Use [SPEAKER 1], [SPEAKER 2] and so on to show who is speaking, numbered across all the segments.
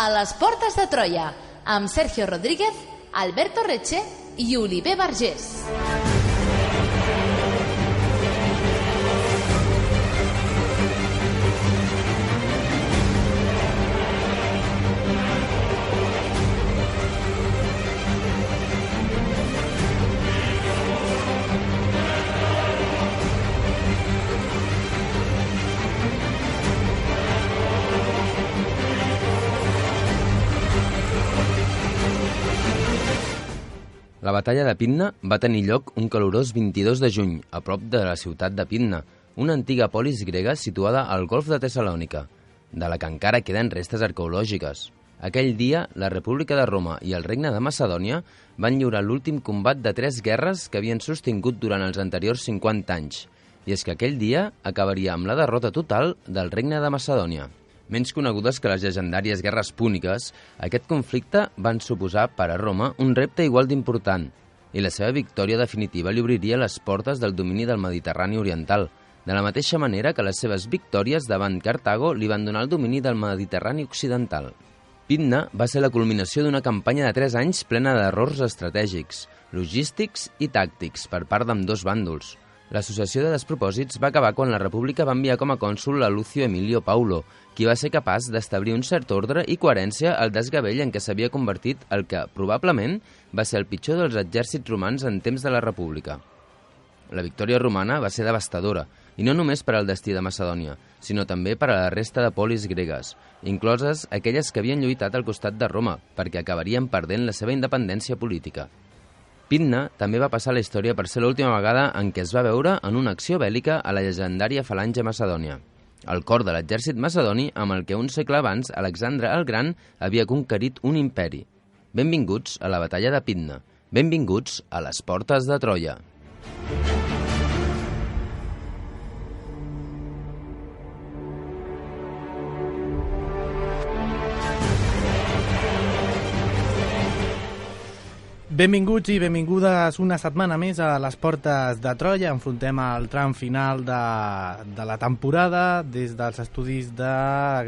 [SPEAKER 1] a les Portes de Troia, amb Sergio Rodríguez, Alberto Reche i Oliver Vergés.
[SPEAKER 2] La batalla de Pydna va tenir lloc un calorós 22 de juny, a prop de la ciutat de Pydna, una antiga polis grega situada al golf de Tessalònica, de la que encara queden restes arqueològiques. Aquell dia, la República de Roma i el Regne de Macedònia van lliurar l'últim combat de 3 guerres que havien sostingut durant els anteriors 50 anys, i és que aquell dia acabaria amb la derrota total del Regne de Macedònia. Menys conegudes que les llegendàries guerres púniques, aquest conflicte van suposar per a Roma un repte igual d'important, i la seva victòria definitiva li obriria les portes del domini del Mediterrani oriental, de la mateixa manera que les seves victòries davant Cartago li van donar el domini del Mediterrani occidental. Pydna va ser la culminació d'una campanya de 3 anys plena d'errors estratègics, logístics i tàctics per part d'ambdós bàndols. L'associació de despropòsits va acabar quan la República va enviar com a cònsol a Lucio Emilio Paulo, qui va ser capaç d'establir un cert ordre i coherència al desgavell en què s'havia convertit el que, probablement, va ser el pitjor dels exèrcits romans en temps de la República. La victòria romana va ser devastadora, i no només per al destí de Macedònia, sinó també per a la resta de polis gregues, incloses aquelles que havien lluitat al costat de Roma, perquè acabarien perdent la seva independència política. Pydna també va passar a la història per ser l'última vegada en què es va veure en una acció bèl·lica a la llegendària Falange Macedònia, el cor de l'exèrcit macedoni amb el que un segle abans Alexandre el Gran havia conquerit un imperi. Benvinguts a la batalla de Pydna. Benvinguts a les Portes de Troia.
[SPEAKER 3] Benvinguts i benvingudes una setmana més a les Portes de Troia. Enfrontem el tram final de la temporada des dels estudis de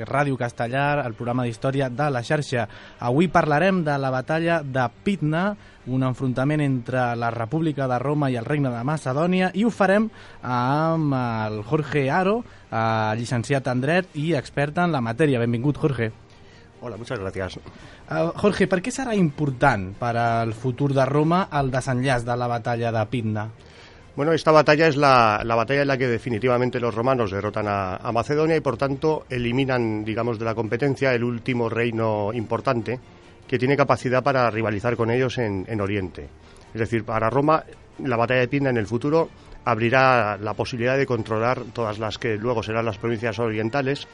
[SPEAKER 3] Ràdio Castellar, el programa d'història de la xarxa. Avui parlarem de la batalla de Pydna, un enfrontament entre la República de Roma i el Regne de Macedònia, i ho farem amb el Jorge Haro, llicenciat en Dret i expert en la matèria. Benvingut, Jorge.
[SPEAKER 4] Hola, muchas gracias.
[SPEAKER 3] Jorge, per què serà important per al futur de Roma el desenllaç de la batalla de Pydna?
[SPEAKER 4] Bueno, esta batalla es la batalla en la que definitivamente los romanos derrotan a Macedonia y por tanto eliminan, digamos, de la competencia el último reino importante que tiene capacidad para rivalizar con ellos en Oriente. Es decir, para Roma la batalla de Pydna en el futuro abrirá la posibilidad de controlar todas las que luego serán las provincias orientales,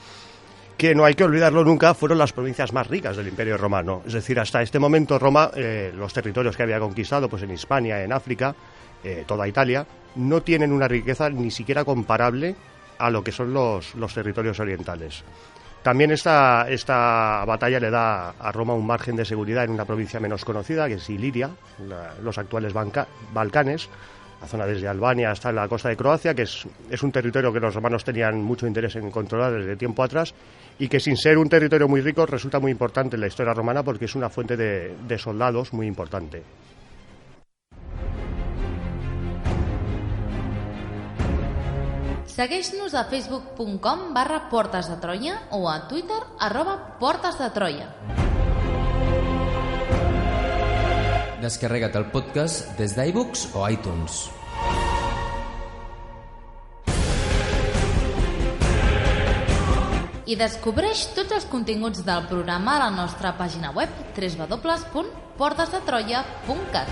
[SPEAKER 4] que no hay que olvidarlo nunca, fueron las provincias más ricas del Imperio Romano. Es decir, hasta este momento Roma, los territorios que había conquistado, pues en Hispania, en África, toda Italia, no tienen una riqueza ni siquiera comparable a lo que son los territorios orientales. También esta batalla le da a Roma un margen de seguridad en una provincia menos conocida, que es Iliria, los actuales Balcanes, la zona desde Albania hasta la costa de Croacia, que es un territorio que los romanos tenían mucho interés en controlar desde tiempo atrás y que sin ser un territorio muy rico resulta muy importante en la historia romana porque es una fuente de soldados muy importante.
[SPEAKER 1] Segueix-nos a facebook.com/Portes de Troia o a Twitter @Portes de Troia.
[SPEAKER 2] Descarrega't el podcast des d'iBooks o iTunes.
[SPEAKER 1] I descobreix tots els continguts del programa a la nostra pàgina web www.portesdetroia.cat.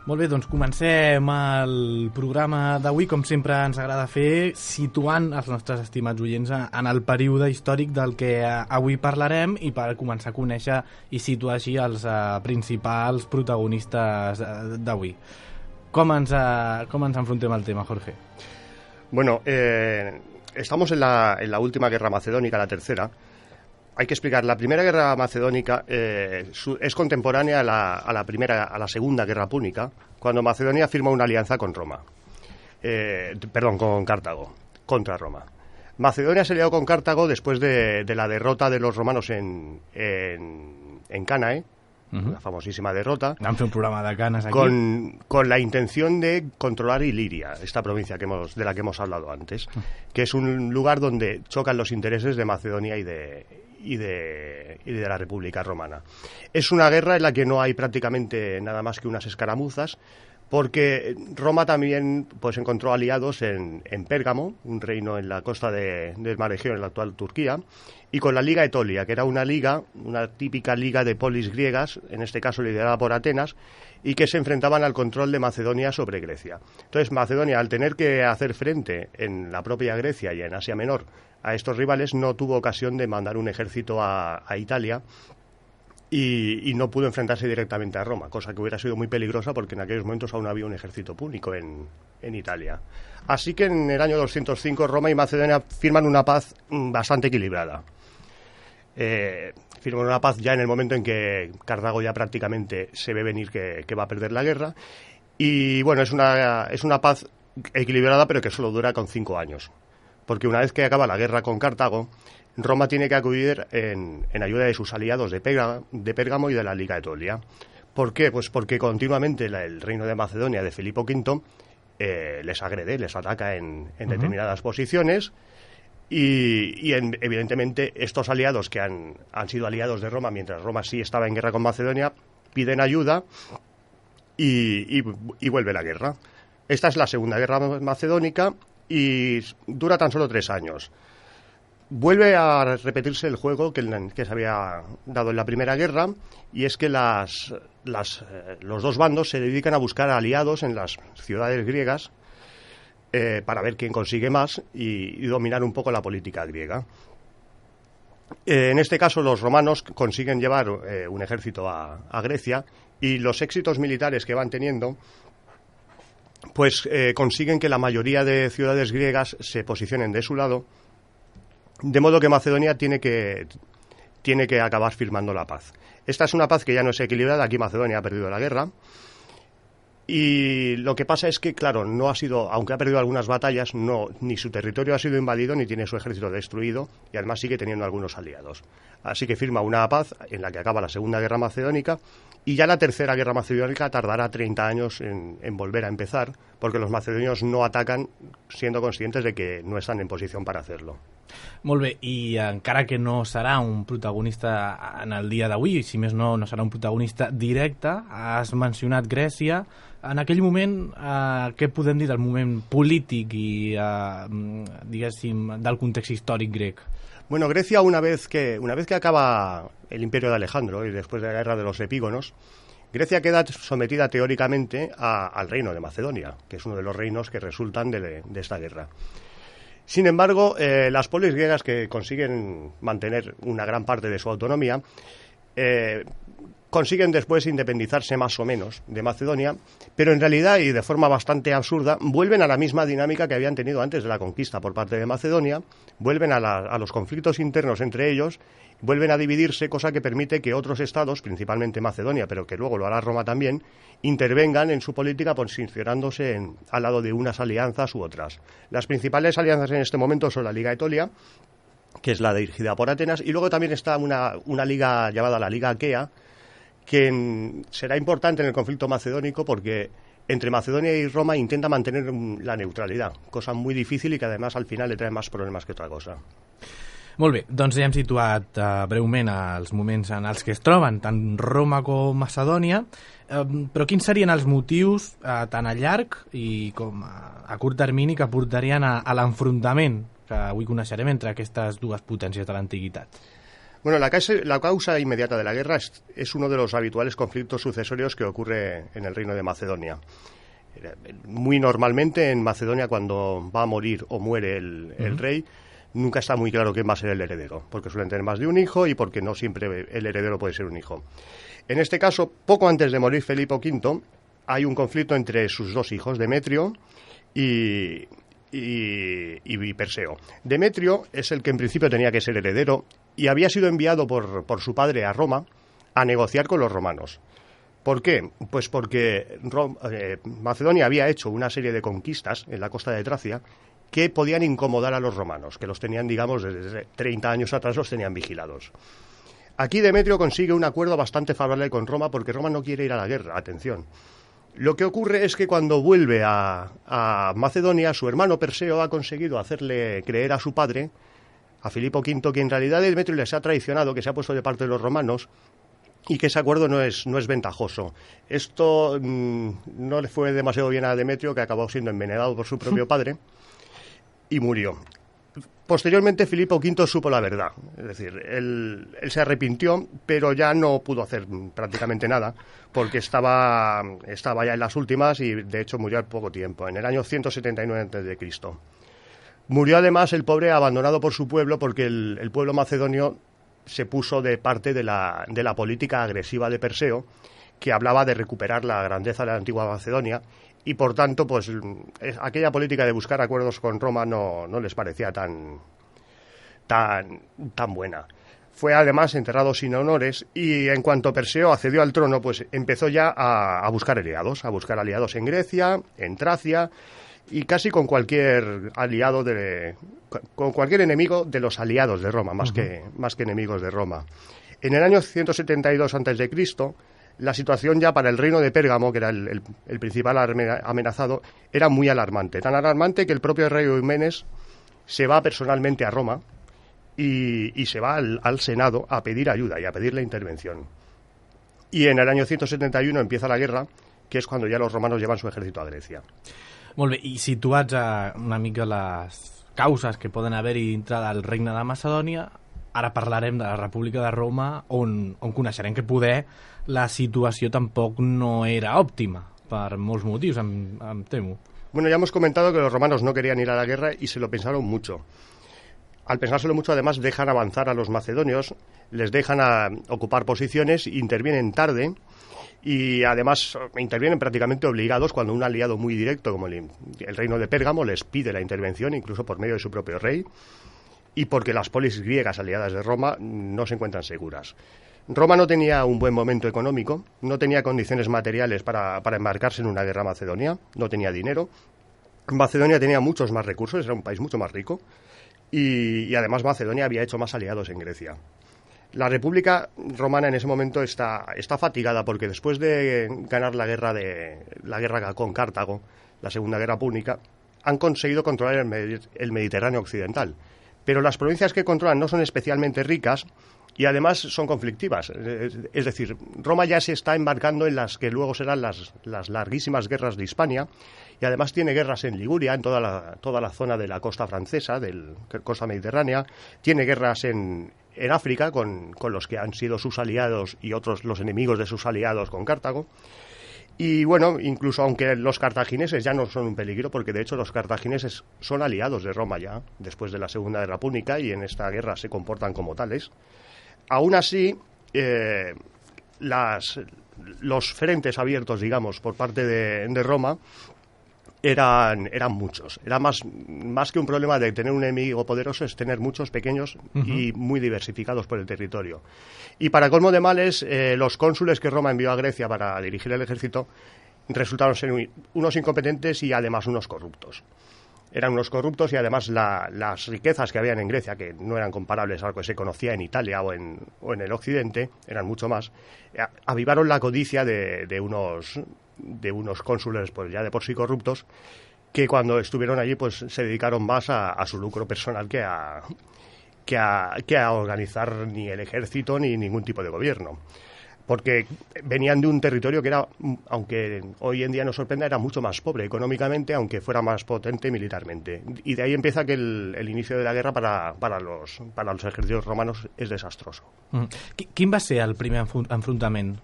[SPEAKER 3] Molt bé, doncs comencem el programa d'avui, com sempre ens agrada fer, situant els nostres estimats oients en el període històric del que avui parlarem i per començar a conèixer i situar així els principals protagonistes d'avui. Com ens enfrontem al tema, Jorge?
[SPEAKER 4] Bueno, estamos en la última guerra macedónica, la tercera. Hay que explicar, la primera guerra macedónica es contemporánea a la segunda guerra púnica, cuando Macedonia firma una alianza con Roma. Con Cartago, contra Roma. Macedonia se alió con Cartago después de la derrota de los romanos en Cánae, una famosísima derrota.
[SPEAKER 3] Vam fer un programa de canes aquí.
[SPEAKER 4] Con la intención de controlar Iliria, esta provincia de la que hemos hablado antes, que es un lugar donde chocan los intereses de Macedonia y de la República Romana. Es una guerra en la que no hay prácticamente nada más que unas escaramuzas, porque Roma también pues encontró aliados en Pérgamo, un reino en la costa del mar Egeo, en la actual Turquía, y con la Liga Etolia, que era una típica liga de polis griegas, en este caso liderada por Atenas, y que se enfrentaban al control de Macedonia sobre Grecia. Entonces Macedonia, al tener que hacer frente en la propia Grecia y en Asia Menor a estos rivales, no tuvo ocasión de mandar un ejército a Italia y no pudo enfrentarse directamente a Roma, cosa que hubiera sido muy peligrosa porque en aquellos momentos aún había un ejército púnico en Italia. Así que en el año 205 Roma y Macedonia firman una paz bastante equilibrada. Firman una paz ya en el momento en que Cartago ya prácticamente se ve venir que va a perder la guerra, y bueno, es una paz equilibrada, pero que solo dura con 5 años, porque una vez que acaba la guerra con Cartago, Roma tiene que acudir en ayuda de sus aliados de Pérgamo y de la Liga Etolia. ¿Por qué? Pues porque continuamente el reino de Macedonia de Filipo V les agrede, les ataca en determinadas posiciones, y evidentemente estos aliados que han sido aliados de Roma mientras Roma sí estaba en guerra con Macedonia piden ayuda y vuelve la guerra. Esta es la segunda guerra macedónica y dura tan solo 3 años. Vuelve a repetirse el juego que se había dado en la primera guerra, y es que los dos bandos se dedican a buscar aliados en las ciudades griegas para ver quién consigue más y dominar un poco la política griega. En este caso los romanos consiguen llevar un ejército a Grecia, y los éxitos militares que van teniendo pues consiguen que la mayoría de ciudades griegas se posicionen de su lado, de modo que Macedonia tiene que acabar firmando la paz. Esta es una paz que ya no es equilibrada, aquí Macedonia ha perdido la guerra, y lo que pasa es que, claro, no ha sido, aunque ha perdido algunas batallas, ni su territorio ha sido invadido, ni tiene su ejército destruido, y además sigue teniendo algunos aliados. Así que firma una paz en la que acaba la Segunda Guerra Macedónica, y ya la Tercera Guerra Macedónica tardará 30 años en volver a empezar, porque los macedonios no atacan siendo conscientes de que no están en posición para hacerlo.
[SPEAKER 3] Molt bé, i encara que no serà un protagonista en el dia d'avui, i si més no serà un protagonista directe, has mencionat Grècia. En aquell moment, què podem dir del moment polític i, diguéssim, del context històric grec?
[SPEAKER 4] Bueno, Grecia, una vez que acaba el imperio de Alejandro y después de la guerra de los epígonos, Grecia queda sometida teóricamente al reino de Macedonia, que es uno de los reinos que resultan de esta guerra. Sin embargo, las polis griegas, que consiguen mantener una gran parte de su autonomía, consiguen después independizarse más o menos de Macedonia, pero en realidad, y de forma bastante absurda, vuelven a la misma dinámica que habían tenido antes de la conquista por parte de Macedonia, vuelven a los conflictos internos entre ellos, vuelven a dividirse, cosa que permite que otros estados, principalmente Macedonia, pero que luego lo hará Roma también, intervengan en su política posicionándose al lado de unas alianzas u otras. Las principales alianzas en este momento son la Liga Etolia, que es la dirigida por Atenas, y luego también está una liga llamada la Liga Aquea, que será importante en el conflicto macedónico porque entre Macedonia y Roma intenta mantener la neutralidad, cosa muy difícil y que además al final le trae más problemas que otra cosa.
[SPEAKER 3] Molt bé, doncs ja hem situat breument els moments en els que es troben tant Roma com Macedònia, però quins serien els motius tant a llarg i com a curt termini que portarien a l'enfrontament que avui coneixerem entre aquestes dues potències de l'antiguitat?
[SPEAKER 4] Bueno, la causa inmediata de la guerra es uno de los habituales conflictos sucesorios que ocurre en el Reino de Macedonia. Muy normalmente en Macedonia, cuando va a morir o muere el rey, nunca está muy claro quién va a ser el heredero, porque suelen tener más de un hijo y porque no siempre el heredero puede ser un hijo. En este caso, poco antes de morir Felipe V, hay un conflicto entre sus dos hijos, Demetrio y Perseo. Demetrio es el que en principio tenía que ser heredero y había sido enviado por su padre a Roma a negociar con los romanos. ¿Por qué? Pues porque Macedonia había hecho una serie de conquistas en la costa de Tracia que podían incomodar a los romanos, que los tenían, digamos, desde 30 años atrás los tenían vigilados. Aquí Demetrio consigue un acuerdo bastante favorable con Roma porque Roma no quiere ir a la guerra, atención. Lo que ocurre es que cuando vuelve a Macedonia, su hermano Perseo ha conseguido hacerle creer a su padre, a Filipo V, que en realidad Demetrio les ha traicionado, que se ha puesto de parte de los romanos y que ese acuerdo no es ventajoso. Esto no le fue demasiado bien a Demetrio, que acabó siendo envenenado por su propio padre y murió. Posteriormente Filipo V supo la verdad, es decir, él se arrepintió, pero ya no pudo hacer prácticamente nada, porque estaba ya en las últimas y de hecho murió al poco tiempo, en el año 179 a.C. Murió además el pobre abandonado por su pueblo, porque el pueblo macedonio se puso de parte de la política agresiva de Perseo, que hablaba de recuperar la grandeza de la antigua Macedonia, y por tanto, pues aquella política de buscar acuerdos con Roma no les parecía tan buena. Fue además enterrado sin honores y en cuanto Perseo accedió al trono, pues empezó ya a buscar aliados en Grecia, en Tracia y casi con cualquier aliado con cualquier enemigo de los aliados de Roma, más que enemigos de Roma. En el año 172 a.C., la situación ya para el reino de Pérgamo, que era el principal amenazado, era muy alarmante. Tan alarmante que el propio rey Eumenes se va personalmente a Roma y se va al Senado a pedir ayuda y a pedir la intervención. Y en el año 171 empieza la guerra, que és cuando ya los romanos llevan su ejército a Grecia.
[SPEAKER 3] Molt bé, i situats una mica les causes que poden haver-hi dintre del regne de Macedònia, ara parlarem de la República de Roma, on coneixerem que poder la situació tampoc no era òptima, per molts motius, em temo.
[SPEAKER 4] Bueno, ya hemos comentado que los romanos no querían ir a la guerra y se lo pensaron mucho. Al pensárselo mucho, además, dejan avanzar a los macedonios, les dejan ocupar posiciones, intervienen tarde y además intervienen prácticamente obligados cuando un aliado muy directo como el reino de Pérgamo les pide la intervención, incluso por medio de su propio rey, y porque las polis griegas aliadas de Roma no se encuentran seguras. Roma no tenía un buen momento económico, no tenía condiciones materiales para embarcarse en una guerra macedonia, no tenía dinero. Macedonia tenía muchos más recursos, era un país mucho más rico, y además Macedonia había hecho más aliados en Grecia. La República Romana en ese momento está fatigada porque después de ganar la guerra con Cartago, la Segunda Guerra Púnica, han conseguido controlar el Mediterráneo occidental. Pero las provincias que controlan no son especialmente ricas y además son conflictivas. Es decir, Roma ya se está embarcando en las que luego serán las larguísimas guerras de Hispania y además tiene guerras en Liguria, en toda la zona de la costa francesa, de la costa mediterránea, tiene guerras en África con los que han sido sus aliados y otros los enemigos de sus aliados con Cartago. Y bueno, incluso aunque los cartagineses ya no son un peligro, porque de hecho los cartagineses son aliados de Roma ya, después de la Segunda Guerra Púnica, y en esta guerra se comportan como tales, aún así los frentes abiertos, digamos, por parte de Roma eran muchos. Era más que un problema de tener un enemigo poderoso, es tener muchos pequeños y muy diversificados por el territorio. Y para colmo de males, los cónsules que Roma envió a Grecia para dirigir el ejército resultaron ser unos incompetentes y además unos corruptos. Eran unos corruptos y además las riquezas que habían en Grecia, que no eran comparables a lo que se conocía en Italia o en el occidente, eran mucho más, avivaron la codicia de unos cónsules pues ya de por sí corruptos, que cuando estuvieron allí pues se dedicaron más a su lucro personal que a organizar ni el ejército ni ningún tipo de gobierno. porque venían de un territorio que era, aunque hoy en día nos sorprenda, era mucho más pobre económicamente, aunque fuera más potente militarmente. Y de ahí empieza que el inicio de la guerra para los ejércitos romanos es desastroso.
[SPEAKER 3] Quin va ser el primer enfrontament?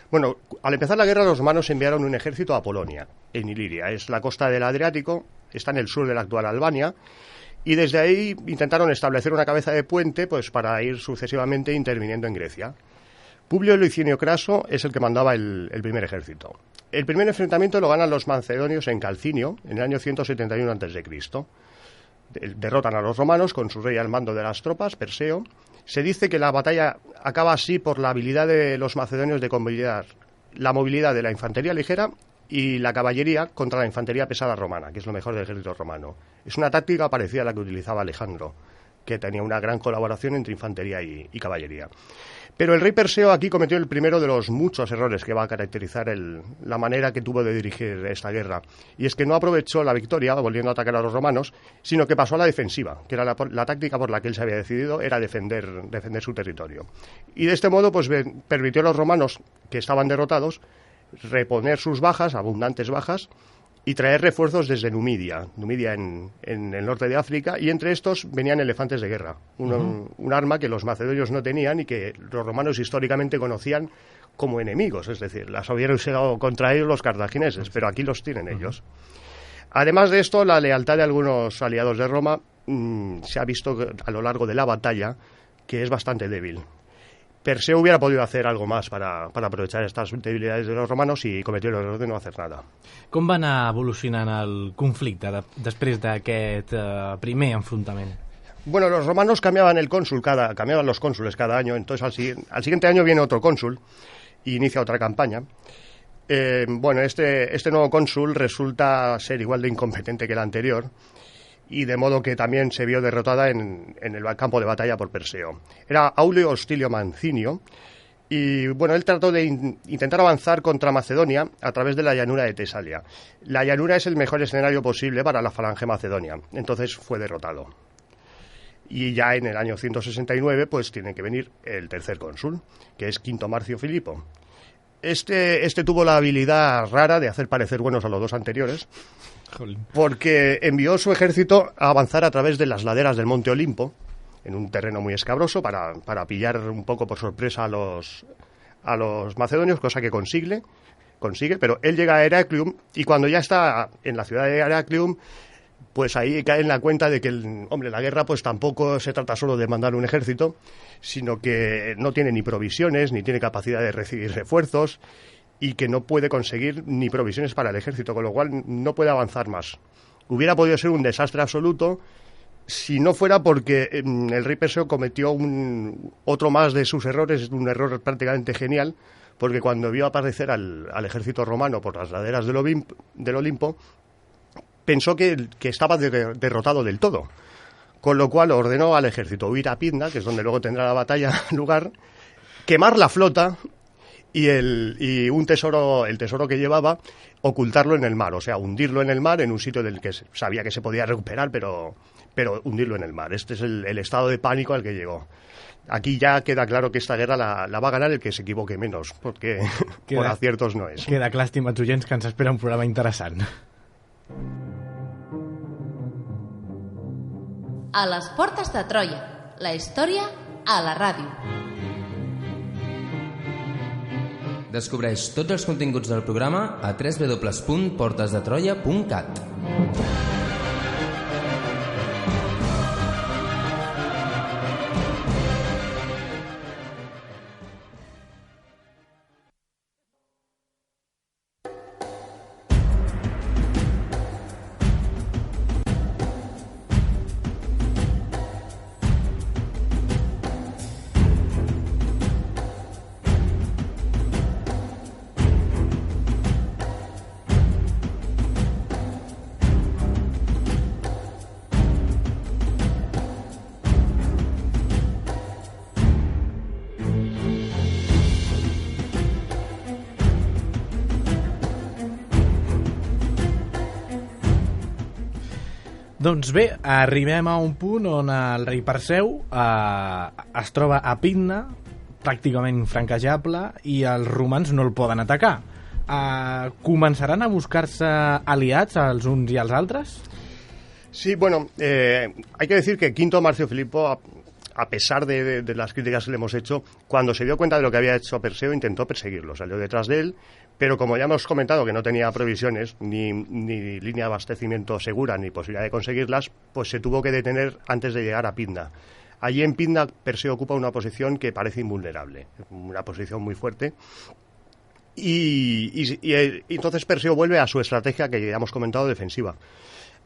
[SPEAKER 4] Bueno, al empezar la guerra los romanos enviaron un ejército a Polonia, en Iliria. Es la costa del Adriático, está en el sur de la actual Albania, y desde ahí intentaron establecer una cabeza de puente pues para ir sucesivamente interviniendo en Grecia. Publio Licinio Craso es el que mandaba el primer ejército. El primer enfrentamiento lo ganan los macedonios en Calcinio, en el año 171 a.C. Derrotan a los romanos con su rey al mando de las tropas, Perseo. Se dice que la batalla acaba así por la habilidad de los macedonios de combinar la movilidad de la infantería ligera y la caballería contra la infantería pesada romana, que es lo mejor del ejército romano. Es una táctica parecida a la que utilizaba Alejandro, que tenía una gran colaboración entre infantería y caballería. Pero el rey Perseo aquí cometió el primero de los muchos errores que va a caracterizar la manera que tuvo de dirigir esta guerra. Y es que no aprovechó la victoria, volviendo a atacar a los romanos, sino que pasó a la defensiva, que era la táctica por la que él se había decidido, era defender su territorio. Y de este modo pues permitió a los romanos, que estaban derrotados, reponer sus bajas, abundantes bajas, y traer refuerzos desde Numidia en el norte de África, y entre estos venían elefantes de guerra, un arma que los macedonios no tenían y que los romanos históricamente conocían como enemigos, es decir, las hubieran usado contra ellos los cartagineses, pero aquí los tienen ellos. Además de esto, la lealtad de algunos aliados de Roma se ha visto a lo largo de la batalla que es bastante débil. Perseo hubiera podido hacer algo más para aprovechar estas debilidades de los romanos y cometió el error de no hacer nada.
[SPEAKER 3] Com va anar evolucionant el conflicte després d'aquest primer enfrontament?
[SPEAKER 4] Bueno, los romanos cambiaban los cónsules cada año, entonces al siguiente año viene otro cónsul y inicia otra campaña. Bueno, este nuevo cónsul resulta ser igual de incompetente que el anterior, y de modo que también se vio derrotada en el campo de batalla por Perseo. Era Aulio Hostilio Mancinio, y bueno, él trató de intentar avanzar contra Macedonia a través de la llanura de Tesalia. La llanura es el mejor escenario posible para la falange macedonia, entonces fue derrotado. Y ya en el año 169 pues tiene que venir el tercer cónsul, que es Quinto Marcio Filipo. Este tuvo la habilidad rara de hacer parecer buenos a los dos anteriores, porque envió su ejército a avanzar a través de las laderas del Monte Olimpo, en un terreno muy escabroso, para pillar un poco por sorpresa a los macedonios, cosa que consigue, pero él llega a Heraclium, y cuando ya está en la ciudad de Heraclium, pues ahí cae en la cuenta de que, la guerra pues tampoco se trata solo de mandar un ejército, sino que no tiene ni provisiones, ni tiene capacidad de recibir refuerzos, y que no puede conseguir ni provisiones para el ejército, con lo cual no puede avanzar más. Hubiera podido ser un desastre absoluto si no fuera porque el rey Perseo cometió otro más de sus errores, un error prácticamente genial, porque cuando vio aparecer al ejército romano por las laderas del Olimpo, pensó que estaba derrotado del todo, con lo cual ordenó al ejército huir a Pidna, que es donde luego tendrá la batalla lugar, quemar la flota y el tesoro que llevaba, ocultarlo en el mar, o sea, hundirlo en el mar, en un sitio del que sabía que se podía recuperar, pero hundirlo en el mar. Este es el estado de pánico al que llegó. Aquí ya queda claro que esta guerra la va a ganar el que se equivoque menos, porque por aciertos no es.
[SPEAKER 3] Queda clar, estimats oients, que ens espera un programa interessant.
[SPEAKER 1] A les portes de Troia, la història a la ràdio.
[SPEAKER 2] Descobreix tots els continguts del programa a www.portesdetroia.cat.
[SPEAKER 3] Doncs bé, arribem a un punt on el rei Perseu es troba a Pidna, pràcticament infranquejable i els romans no el poden atacar. Començaran a buscar-se aliats els uns i els altres?
[SPEAKER 4] Sí, bueno, hay que decir que Quinto Marcio Filipo, a pesar de las críticas que le hemos hecho, cuando se dio cuenta de lo que había hecho Perseo, intentó perseguirlo, salió detrás de él, pero como ya hemos comentado que no tenía provisiones, ni línea de abastecimiento segura, ni posibilidad de conseguirlas, pues se tuvo que detener antes de llegar a Pydna. Allí en Pydna Perseo ocupa una posición que parece invulnerable, una posición muy fuerte, y entonces Perseo vuelve a su estrategia que ya hemos comentado, defensiva.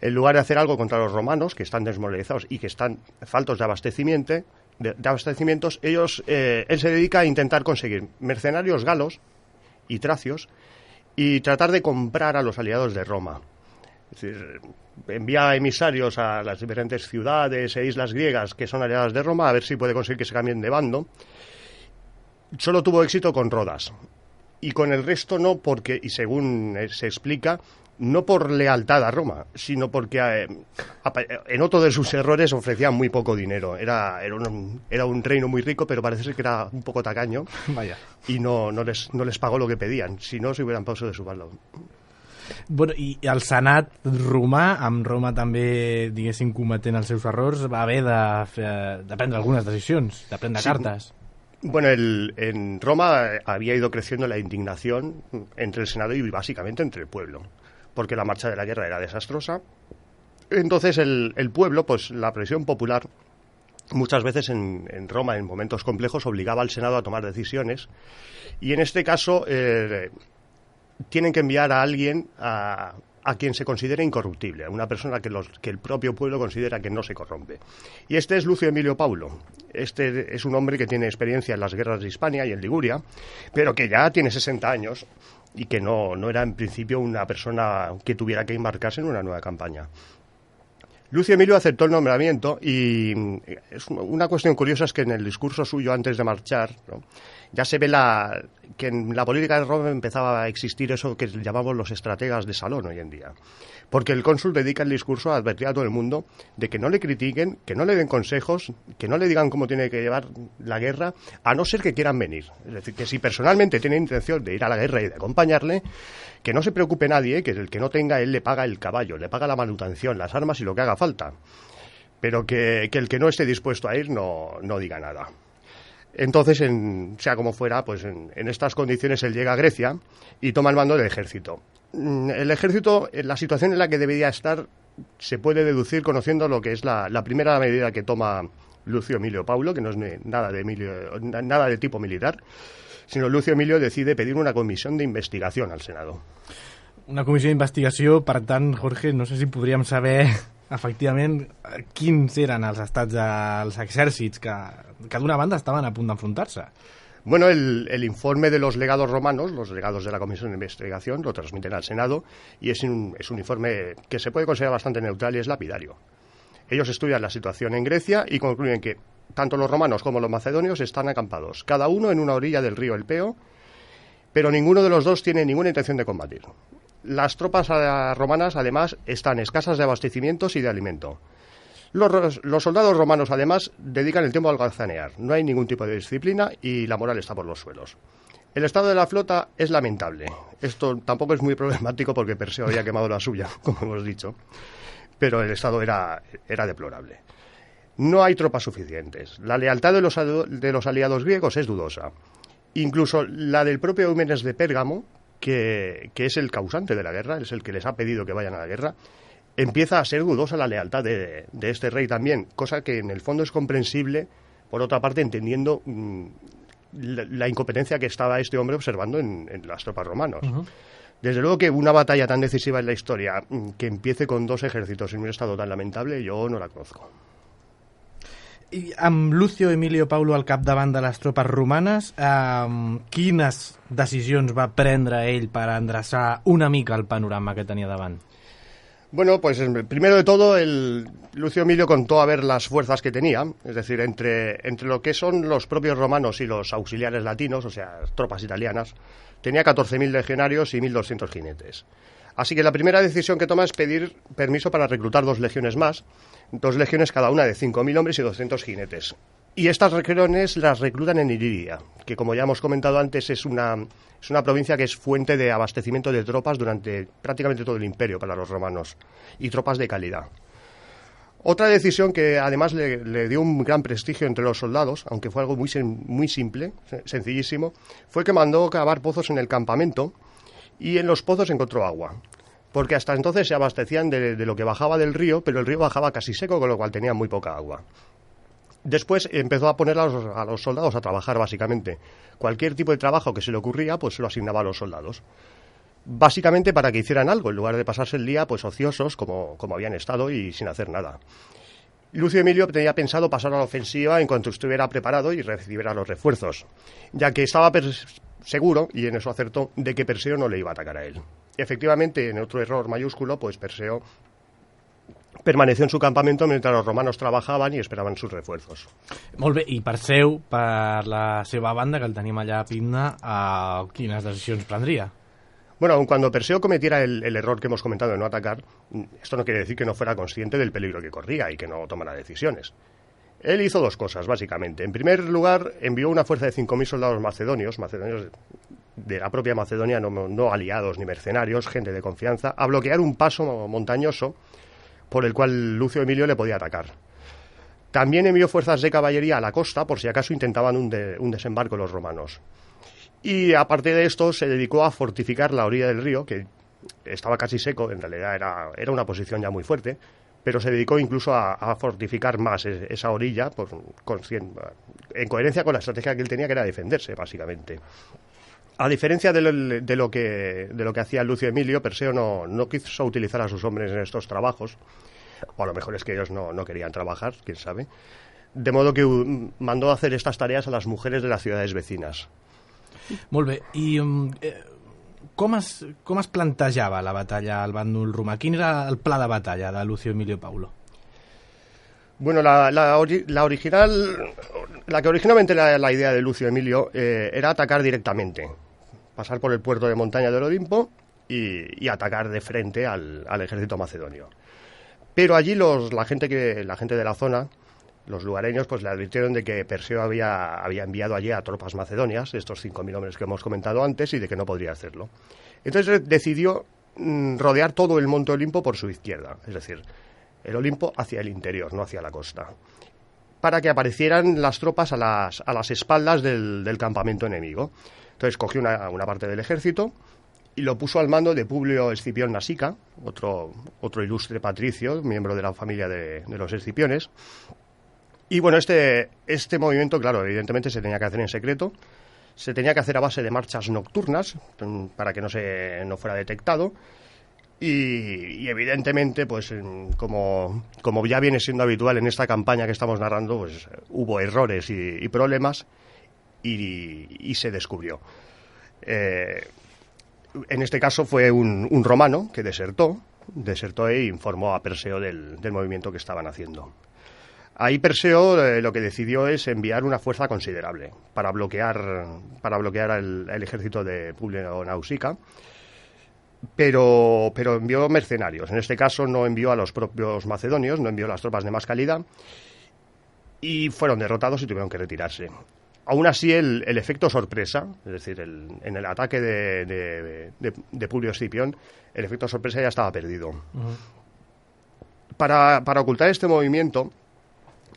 [SPEAKER 4] En lugar de hacer algo contra los romanos, que están desmoralizados y que están faltos de abastecimientos, él se dedica a intentar conseguir mercenarios galos y tracios y tratar de comprar a los aliados de Roma. Es decir, envía emisarios a las diferentes ciudades e islas griegas que son aliadas de Roma a ver si puede conseguir que se cambien de bando. Solo tuvo éxito con Rodas. Y con el resto no, porque, y según se explica, no por lealtad a Roma, sino porque en otro de sus errores ofrecían muy poco dinero. Era un reino muy rico, pero parece ser que era un poco tacaño.
[SPEAKER 3] Vaya.
[SPEAKER 4] Y no les pagó lo que pedían, si no se hubieran pasado de su bando.
[SPEAKER 3] Bueno, i el Senat romà, amb Roma també, diguéssim, cometent els seus errors, va haver de prendre algunes decisions, de prendre cartes.
[SPEAKER 4] Bueno, en Roma había ido creciendo la indignación entre el Senado y básicamente entre el pueblo, porque la marcha de la guerra era desastrosa. Entonces el pueblo, pues la presión popular, muchas veces en Roma, en momentos complejos, obligaba al Senado a tomar decisiones, y en este caso tienen que enviar a alguien a quien se considere incorruptible, a una persona que el propio pueblo considera que no se corrompe. Y este es Lucio Emilio Paulo. Este es un hombre que tiene experiencia en las guerras de Hispania y en Liguria, pero que ya tiene 60 años y que no era en principio una persona que tuviera que embarcarse en una nueva campaña. Lucio Emilio aceptó el nombramiento y es una cuestión curiosa es que en el discurso suyo antes de marchar, ¿no?, ya se ve que en la política de Roma empezaba a existir eso que llamamos los estrategas de salón hoy en día. Porque el cónsul dedica el discurso a advertir a todo el mundo de que no le critiquen, que no le den consejos, que no le digan cómo tiene que llevar la guerra, a no ser que quieran venir. Es decir, que si personalmente tiene intención de ir a la guerra y de acompañarle, que no se preocupe nadie, que el que no tenga, él le paga el caballo, le paga la manutención, las armas y lo que haga falta. Pero que el que no esté dispuesto a ir no diga nada. Entonces, sea como fuera, pues en estas condiciones él llega a Grecia y toma el mando del ejército. El ejército, la situación en la que debería estar, se puede deducir conociendo lo que es la primera medida que toma Lucio Emilio Paulo, que no es nada de tipo militar, sino Lucio Emilio decide pedir una comisión de investigación al Senado.
[SPEAKER 3] Una comissió d'investigació, per tant, Jorge, no sé si podríem saber efectivament quins eren els estats dels exèrcits que d'una banda estaven a punt d'enfrontar-se.
[SPEAKER 4] Bueno, el informe de los legados romanos, los legados de la Comisión de Investigación, lo transmiten al Senado y es un informe que se puede considerar bastante neutral y es lapidario. Ellos estudian la situación en Grecia y concluyen que tanto los romanos como los macedonios están acampados, cada uno en una orilla del río Elpeo, pero ninguno de los dos tiene ninguna intención de combatir. Las tropas romanas, además, están escasas de abastecimientos y de alimento. Los soldados romanos, además, dedican el tiempo a holgazanear. No hay ningún tipo de disciplina y la moral está por los suelos. El estado de la flota es lamentable. Esto tampoco es muy problemático porque Perseo había quemado la suya, como hemos dicho. Pero el estado era deplorable. No hay tropas suficientes. La lealtad de los aliados griegos es dudosa. Incluso la del propio Eumenes de Pérgamo, que es el causante de la guerra, es el que les ha pedido que vayan a la guerra, empieza a ser dudosa la lealtad de este rey también, cosa que en el fondo es comprensible, por otra parte, entendiendo la incompetencia que estaba este hombre observando en las tropas romanas. Uh-huh. Desde luego que una batalla tan decisiva en la historia, que empiece con dos ejércitos en un estado tan lamentable, yo no la conozco.
[SPEAKER 3] I amb Lucio Emilio Paulo al capdavant de les tropes romanes, quines decisions va prendre ell per endreçar una mica el panorama que tenia davant?
[SPEAKER 4] Bueno, pues primero de todo, Lucio Emilio contó a ver las fuerzas que tenía, es decir, entre lo que son los propios romanos y los auxiliares latinos, o sea, tropas italianas, tenía 14.000 legionarios y 1.200 jinetes. Así que la primera decisión que toma es pedir permiso para reclutar 2 legiones más, 2 legiones cada una de 5.000 hombres y 200 jinetes. Y estas legiones las reclutan en Iliria, que como ya hemos comentado antes es una provincia que es fuente de abastecimiento de tropas durante prácticamente todo el imperio para los romanos, y tropas de calidad. Otra decisión que además le dio un gran prestigio entre los soldados, aunque fue algo muy simple, sencillísimo, fue que mandó cavar pozos en el campamento y en los pozos encontró agua. Porque hasta entonces se abastecían de lo que bajaba del río, pero el río bajaba casi seco, con lo cual tenían muy poca agua. Después empezó a poner a los soldados a trabajar, básicamente. Cualquier tipo de trabajo que se le ocurría, pues se lo asignaba a los soldados. Básicamente para que hicieran algo, en lugar de pasarse el día pues ociosos, como habían estado y sin hacer nada. Lucio Emilio tenía pensado pasar a la ofensiva en cuanto estuviera preparado y recibiera los refuerzos, ya que estaba seguro, y en eso acertó, de que Perseo no le iba a atacar a él. Y efectivamente, en otro error mayúsculo, pues Perseo permaneció en su campamento mientras los romanos trabajaven i esperaven sus refuerzos.
[SPEAKER 3] Molt bé, i Perseu, per la seva banda, que el tenim allà a Pidna, quines decisions prendria?
[SPEAKER 4] Bueno, aun cuando Perseo cometiera el error que hemos comentado de no atacar, esto no quiere decir que no fuera consciente del peligro que corría y que no tomara decisiones. Él hizo dos cosas, básicamente. En primer lugar, envió una fuerza de 5.000 soldados macedonios de la propia Macedonia, no aliados ni mercenarios, gente de confianza, a bloquear un paso montañoso por el cual Lucio Emilio le podía atacar. También envió fuerzas de caballería a la costa por si acaso intentaban un desembarco los romanos. Y aparte de esto se dedicó a fortificar la orilla del río, que estaba casi seco, en realidad era una posición ya muy fuerte, pero se dedicó incluso a fortificar más esa orilla en coherencia con la estrategia que él tenía, que era defenderse, básicamente. A diferencia de lo que hacía Lucio Emilio, Perseo no quiso utilizar a sus hombres en estos trabajos, o a lo mejor es que ellos no querían trabajar, quién sabe, de modo que mandó hacer estas tareas a las mujeres de las ciudades vecinas.
[SPEAKER 3] Molt bé, i com es plantejava la batalla al bàndol romà? Quin era el pla de batalla de Lucio Emilio Paulo?
[SPEAKER 4] Bueno, la que originalmente era la idea de Lucio Emilio era atacar directamente, pasar por el puerto de montaña del Olimpo y atacar de frente al ejército macedonio. Pero allí la gente de la zona, los lugareños, pues le advirtieron de que Perseo había enviado allí a tropas macedonias, estos 5.000 hombres que hemos comentado antes, y de que no podría hacerlo. Entonces decidió rodear todo el monte Olimpo por su izquierda, es decir, el Olimpo hacia el interior, no hacia la costa, para que aparecieran las tropas a las espaldas del campamento enemigo. Entonces cogió una parte del ejército y lo puso al mando de Publio Escipión Nasica, otro ilustre patricio, miembro de la familia de los Escipiones. Y bueno, este movimiento, claro, evidentemente se tenía que hacer en secreto, se tenía que hacer a base de marchas nocturnas para que no fuera detectado. Y evidentemente, pues como ya viene siendo habitual en esta campaña que estamos narrando, pues hubo errores y problemas y se descubrió. En este caso fue un romano que desertó e informó a Perseo del movimiento que estaban haciendo. Ahí Perseo lo que decidió es enviar una fuerza considerable para bloquear el ejército de Publio Nausica, pero envió mercenarios. En este caso no envió a los propios macedonios, no envió las tropas de más calidad, y fueron derrotados y tuvieron que retirarse. Aún así, el efecto sorpresa, es decir, en el ataque de Publio Escipión, el efecto sorpresa ya estaba perdido. Uh-huh. Para ocultar este movimiento,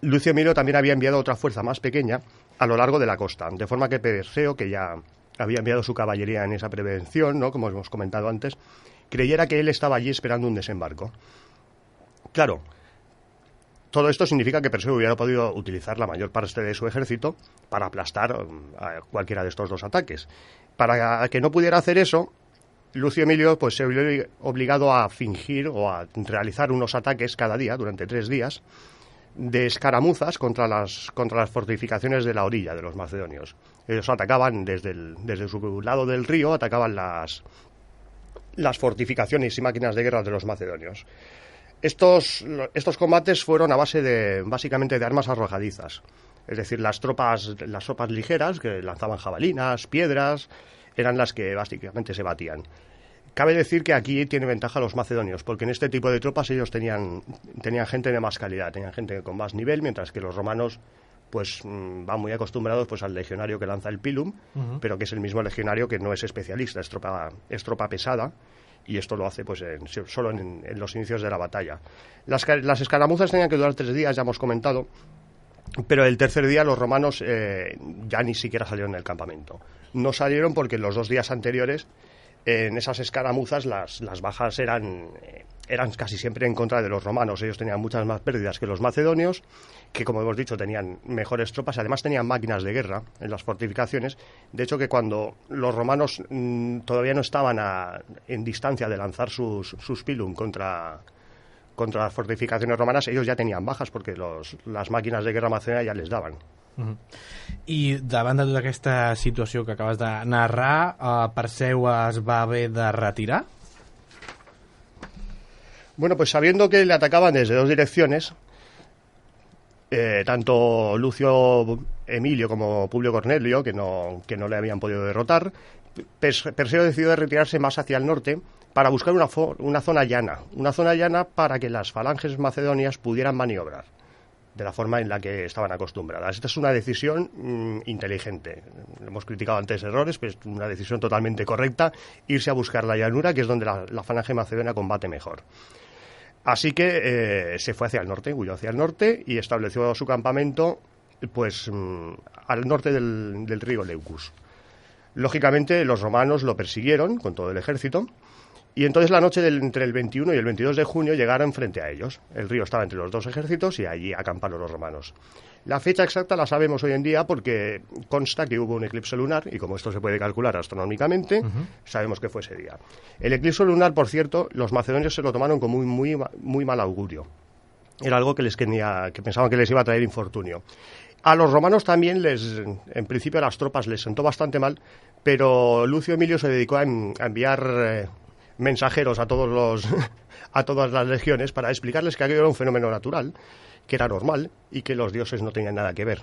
[SPEAKER 4] Lucio Emilio también había enviado otra fuerza más pequeña a lo largo de la costa, de forma que Perseo, que ya había enviado su caballería en esa prevención, ¿no?, como hemos comentado antes, creyera que él estaba allí esperando un desembarco. Claro, todo esto significa que Perseo hubiera podido utilizar la mayor parte de su ejército para aplastar a cualquiera de estos dos ataques. Para que no pudiera hacer eso, Lucio Emilio pues se vio obligado a fingir o a realizar unos ataques cada día, durante 3 días, de escaramuzas contra las fortificaciones de la orilla de los macedonios. Ellos atacaban desde su lado del río, atacaban las fortificaciones y máquinas de guerra de los macedonios. Estos combates fueron a base básicamente de armas arrojadizas, es decir, las tropas ligeras que lanzaban jabalinas, piedras, eran las que básicamente se batían. Cabe decir que aquí tiene ventaja los macedonios, porque en este tipo de tropas ellos tenían gente de más calidad, tenían gente con más nivel, mientras que los romanos pues van muy acostumbrados pues al legionario que lanza el pilum, pero que es el mismo legionario que no es especialista, es tropa pesada, y esto lo hace pues solo en los inicios de la batalla. Las escaramuzas tenían que durar 3 días, ya hemos comentado, pero el tercer día los romanos ya ni siquiera salieron del campamento. No salieron porque los 2 días anteriores, en esas escaramuzas, las bajas eran casi siempre en contra de los romanos. Ellos tenían muchas más pérdidas que los macedonios, que como hemos dicho tenían mejores tropas, además tenían máquinas de guerra en las fortificaciones. De hecho, que cuando los romanos todavía no estaban en distancia de lanzar sus pilum contra las fortificaciones romanas, ellos ya tenían bajas porque las máquinas de guerra macedonias ya les daban.
[SPEAKER 3] I davant de tota aquesta situació que acabes de narrar, Perseu es va haver de retirar?
[SPEAKER 4] Bueno, pues sabiendo que le atacaban desde 2 direcciones, tanto Lucio Emilio como Publio Cornelio, que no le habían podido derrotar, Perseo decidió retirarse más hacia el norte para buscar una zona llana para que las falanges macedonias pudieran maniobrar de la forma en la que estaban acostumbradas. Esta es una decisión inteligente. Hemos criticado antes errores, pero es una decisión totalmente correcta, irse a buscar la llanura, que es donde la falange macedonia combate mejor. Así que se fue hacia el norte, huyó hacia el norte y estableció su campamento pues al norte del río Leucus. Lógicamente los romanos lo persiguieron con todo el ejército, y entonces la noche entre el 21 y el 22 de junio llegaron frente a ellos. El río estaba entre los 2 ejércitos y allí acamparon los romanos. La fecha exacta la sabemos hoy en día porque consta que hubo un eclipse lunar, y como esto se puede calcular astronómicamente, sabemos que fue ese día. El eclipse lunar, por cierto, los macedonios se lo tomaron como muy, muy mal augurio. Era algo que pensaban que les iba a traer infortunio. A los romanos también en principio a las tropas les sentó bastante mal, pero Lucio Emilio se dedicó a enviar mensajeros a todas las legiones para explicarles que aquello era un fenómeno natural, que era normal y que los dioses no tenían nada que ver.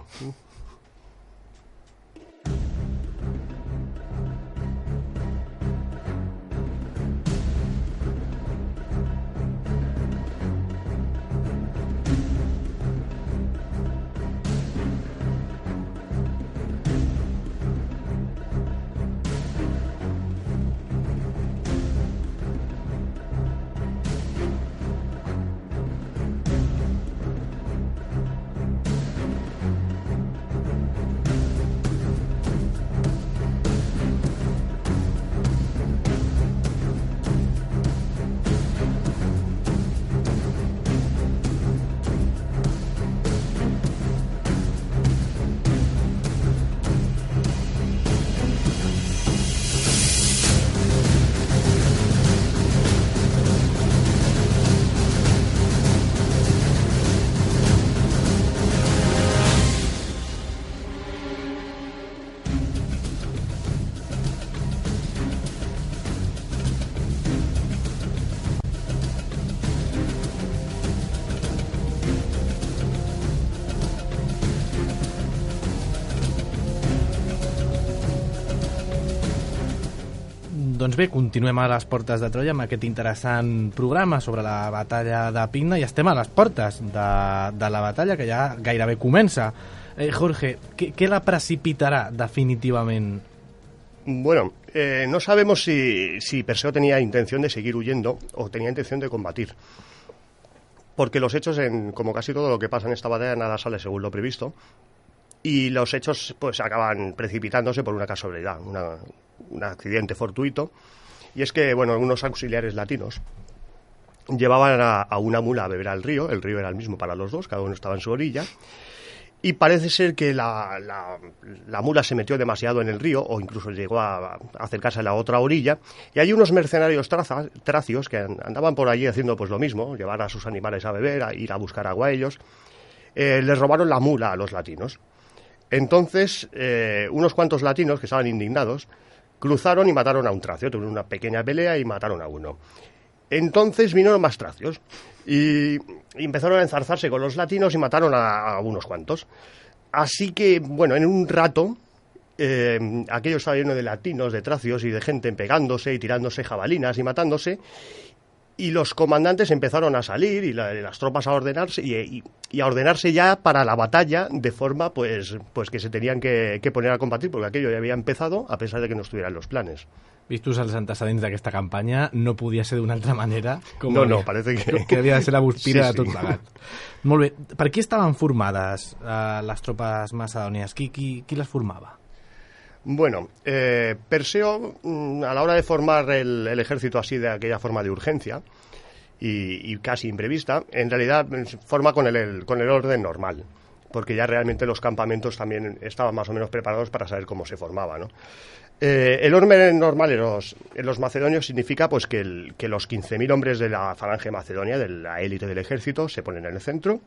[SPEAKER 3] Doncs bé, continuem a les portes de Troia amb aquest interessant programa sobre la batalla de Pydna, i estem a les portes de la batalla, que ja gairebé comença. Jorge, ¿qué la precipitará definitivamente?
[SPEAKER 4] Bueno, no sabemos si Perseo tenía intención de seguir huyendo o tenía intención de combatir. Porque los hechos, como casi todo lo que pasa en esta batalla, nada sale según lo previsto. Y los hechos pues acaban precipitándose por una casualidad, un accidente fortuito. Y es que, bueno, unos auxiliares latinos llevaban a una mula a beber al río. El río era el mismo para los dos, cada uno estaba en su orilla. Y parece ser que la mula se metió demasiado en el río, o incluso llegó a acercarse a la otra orilla, y hay unos mercenarios tracios que andaban por allí haciendo pues lo mismo, llevar a sus animales a beber, a ir a buscar agua a ellos. Les robaron la mula a los latinos. Entonces, unos cuantos latinos que estaban indignados cruzaron y mataron a un tracio. Tuvieron una pequeña pelea y mataron a uno. Entonces vinieron más tracios y empezaron a enzarzarse con los latinos y mataron a unos cuantos. Así que, bueno, en un rato, aquello estaba lleno de latinos, de tracios y de gente pegándose y tirándose jabalinas y matándose. Y los comandantes empezaron a salir y las tropas a ordenarse y a ordenarse ya para la batalla de forma pues que se tenían que poner a combatir, porque aquello ya había empezado a pesar de que no estuvieran los planes.
[SPEAKER 3] Vistos els antecedents d'aquesta campanya, no podia ser d'una altra manera.
[SPEAKER 4] No, parece
[SPEAKER 3] que havia de ser la buspira
[SPEAKER 4] sí,
[SPEAKER 3] de tot plegat. Molt bé. Per qui estaven formades les tropes macedònies? Qui les formava?
[SPEAKER 4] Bueno, Perseo, a la hora de formar el ejército así de aquella forma de urgencia y casi imprevista, en realidad forma con el orden normal, porque ya realmente los campamentos también estaban más o menos preparados para saber cómo se formaba, ¿no? El orden normal en los macedonios significa pues que los 15.000 hombres de la falange macedonia, de la élite del ejército, se ponen en el centro.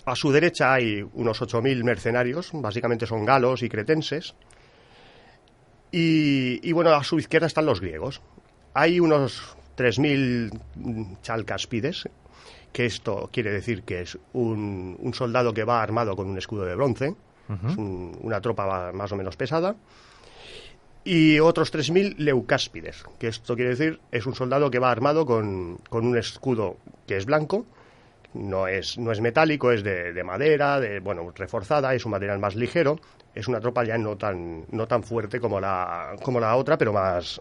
[SPEAKER 4] A su derecha hay unos 8.000 mercenarios, básicamente son galos y cretenses. Y bueno, a su izquierda están los griegos. Hay unos 3.000 chalcaspides, que esto quiere decir que es un soldado que va armado con un escudo de bronce. Uh-huh. Es una tropa más o menos pesada. Y otros 3.000 leucáspides, que esto quiere decir es un soldado que va armado con un escudo que es blanco. No es metálico, es de madera, reforzada, es un material más ligero. Es una tropa ya no tan fuerte como la otra, pero más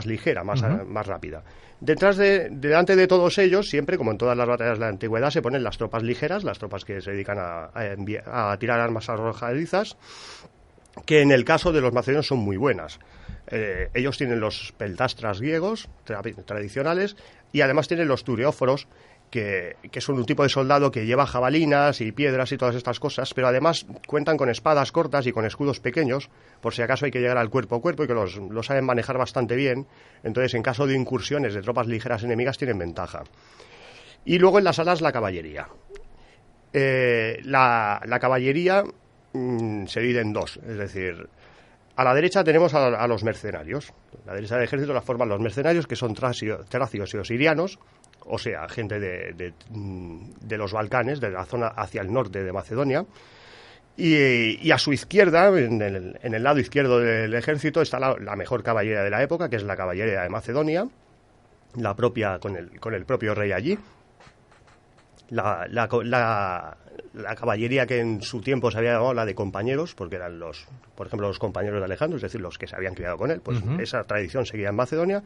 [SPEAKER 4] ligera, más rápida. Delante de todos ellos, siempre, como en todas las batallas de la antigüedad, se ponen las tropas ligeras, las tropas que se dedican a tirar armas arrojadizas, que en el caso de los macedonios son muy buenas. Ellos tienen los peltastras griegos tradicionales y además tienen los tureóforos, que son un tipo de soldado que lleva jabalinas y piedras y todas estas cosas, pero además cuentan con espadas cortas y con escudos pequeños, por si acaso hay que llegar al cuerpo a cuerpo, y que los saben manejar bastante bien. Entonces, en caso de incursiones de tropas ligeras enemigas, tienen ventaja. Y luego en las alas la caballería. La caballería se divide en dos, es decir, a la derecha tenemos a los mercenarios. La derecha del ejército la forman los mercenarios, que son tracios y osirianos, o sea, gente de los Balcanes, de la zona hacia el norte de Macedonia. Y a su izquierda, en el lado izquierdo del ejército, está la mejor caballería de la época, que es la caballería de Macedonia, la propia con el propio rey allí. La caballería que en su tiempo se había llamado la de compañeros, porque eran por ejemplo, los compañeros de Alejandro, es decir, los que se habían criado con él, pues esa tradición seguía en Macedonia.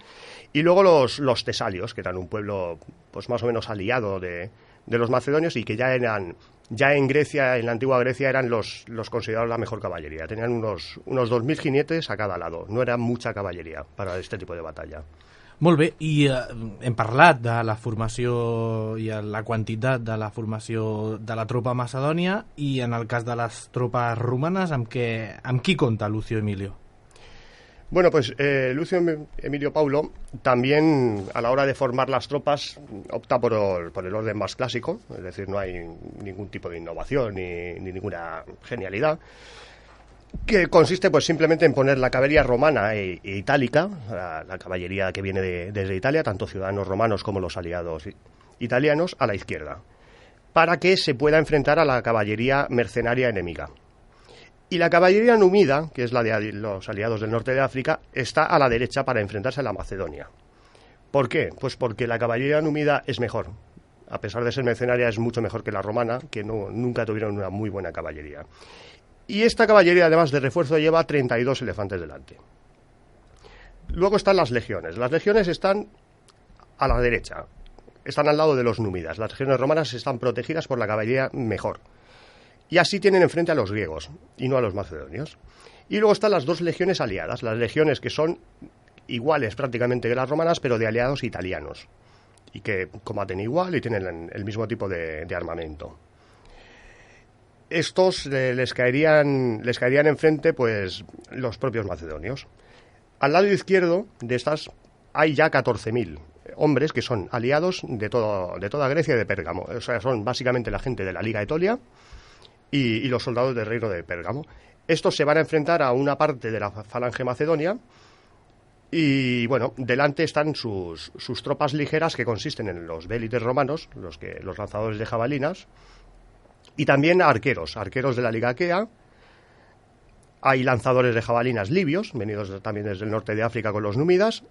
[SPEAKER 4] Y luego los tesalios, que eran un pueblo pues más o menos aliado de los macedonios, y que ya en Grecia, en la antigua Grecia, eran los considerados la mejor caballería. Tenían unos 2.000 jinetes a cada lado. No era mucha caballería para este tipo de batalla.
[SPEAKER 3] Molt bé, i hem parlat de la formació i la quantitat de la formació de la tropa macedònia, i en el cas de les tropes romanes, amb qui compta Lucio Emilio?
[SPEAKER 4] Bueno, pues Lucio Emilio Paulo también, a la hora de formar las tropas, opta por el orden más clásico, es decir, no hay ningún tipo de innovación ni ninguna genialidad, que consiste pues simplemente en poner la caballería romana e itálica, la caballería que viene desde Italia, tanto ciudadanos romanos como los aliados italianos, a la izquierda, para que se pueda enfrentar a la caballería mercenaria enemiga. Y la caballería numida, que es la de los aliados del norte de África, está a la derecha para enfrentarse a la Macedonia. ¿Por qué? Pues porque la caballería numida es mejor. A pesar de ser mercenaria, es mucho mejor que la romana, que nunca tuvieron una muy buena caballería. Y esta caballería, además de refuerzo, lleva 32 elefantes delante. Luego están las legiones. Las legiones están a la derecha, están al lado de los númidas. Las legiones romanas están protegidas por la caballería mejor. Y así tienen enfrente a los griegos, y no a los macedonios. Y luego están las dos legiones aliadas, las legiones que son iguales prácticamente que las romanas, pero de aliados italianos, y que combaten igual y tienen el mismo tipo de armamento. Estos les caerían enfrente pues los propios macedonios. Al lado izquierdo de estas hay ya 14.000 hombres que son aliados de toda Grecia y de Pérgamo. O sea, son básicamente la gente de la Liga Etolia y los soldados del reino de Pérgamo. Estos se van a enfrentar a una parte de la falange macedonia y, bueno, delante están sus tropas ligeras, que consisten en los vélites romanos, los lanzadores de jabalinas, y también arqueros de la Liga Aquea. Hay lanzadores de jabalinas libios, venidos también desde el norte de África con los númidas,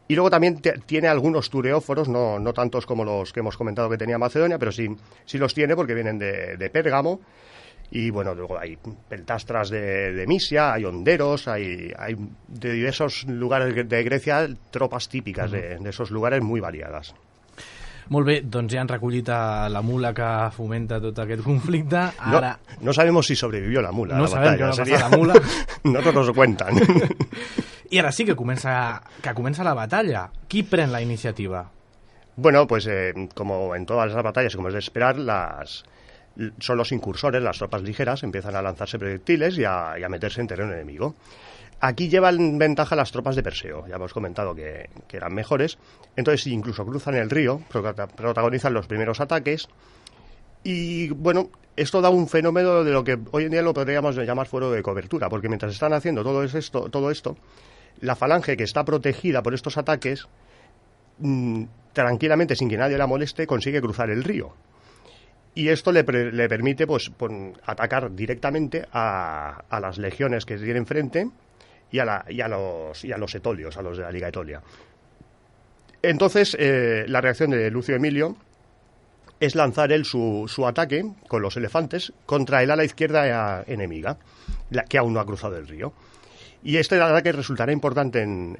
[SPEAKER 4] Y luego también tiene algunos tureóforos, no tantos como los que hemos comentado que tenía Macedonia, pero sí los tiene porque vienen de Pérgamo. Y bueno, luego hay peltastras de Misia, hay honderos, hay de diversos lugares de Grecia tropas típicas de esos lugares muy variadas.
[SPEAKER 3] Molt bé, doncs ja han recollit a la mula que fomenta tot aquest conflicte. Ara...
[SPEAKER 4] No sabemos si sobrevivió la mula.
[SPEAKER 3] No sabem què va passar a la mula.
[SPEAKER 4] No nos lo cuentan.
[SPEAKER 3] I ara sí que comença la batalla. Qui pren la iniciativa?
[SPEAKER 4] Bueno, pues como en todas las batallas, como es de esperar, son los incursores, las tropas ligeras, empiezan a lanzarse proyectiles y a meterse en terreno enemigo. Aquí llevan ventaja las tropas de Perseo, ya hemos comentado que eran mejores, entonces incluso cruzan el río, protagonizan los primeros ataques, y bueno, esto da un fenómeno de lo que hoy en día lo podríamos llamar fuero de cobertura, porque mientras están haciendo todo esto, la falange que está protegida por estos ataques, tranquilamente, sin que nadie la moleste, consigue cruzar el río. Y esto le permite pues atacar directamente a las legiones que tienen enfrente y a los etolios, a los de la Liga Etolia. Entonces, la reacción de Lucio Emilio es lanzar él su ataque con los elefantes contra el ala izquierda enemiga, que aún no ha cruzado el río. Y este ataque resultará importante en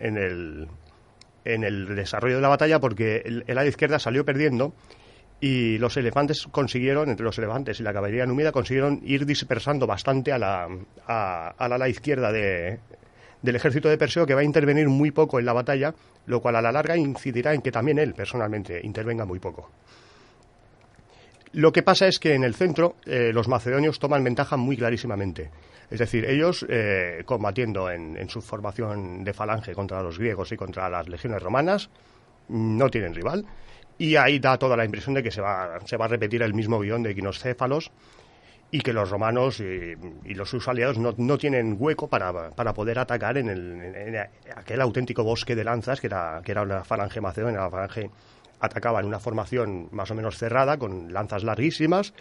[SPEAKER 4] el desarrollo de la batalla porque el ala izquierda salió perdiendo y los elefantes consiguieron, entre los elefantes y la caballería númida, consiguieron ir dispersando bastante al ala izquierda del ejército de Perseo, que va a intervenir muy poco en la batalla, lo cual a la larga incidirá en que también él personalmente intervenga muy poco. Lo que pasa es que en el centro los macedonios toman ventaja muy clarísimamente. Es decir, ellos combatiendo en su formación de falange contra los griegos y contra las legiones romanas, no tienen rival. Y ahí da toda la impresión de que se va a repetir el mismo guión de Quinocéfalos y que los romanos y sus aliados no tienen hueco para poder atacar en aquel auténtico bosque de lanzas que era una falange macedonia. La falange atacaba en una formación más o menos cerrada con lanzas larguísimas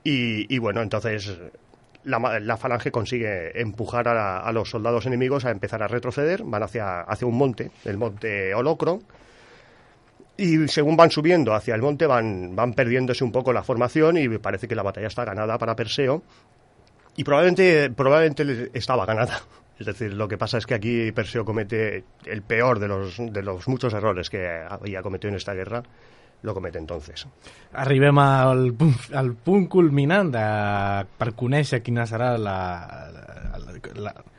[SPEAKER 4] y bueno, entonces la falange consigue empujar a los soldados enemigos a empezar a retroceder, van hacia un monte, el monte Holocro. Y según van subiendo hacia el monte van perdiéndose un poco la formación y parece que la batalla está ganada para Perseo y probablemente estaba ganada. Es decir, lo que pasa es que aquí Perseo comete el peor de los muchos errores que había cometido en esta guerra, lo comete entonces.
[SPEAKER 3] Arribem al punt culminant per conèixer quina serà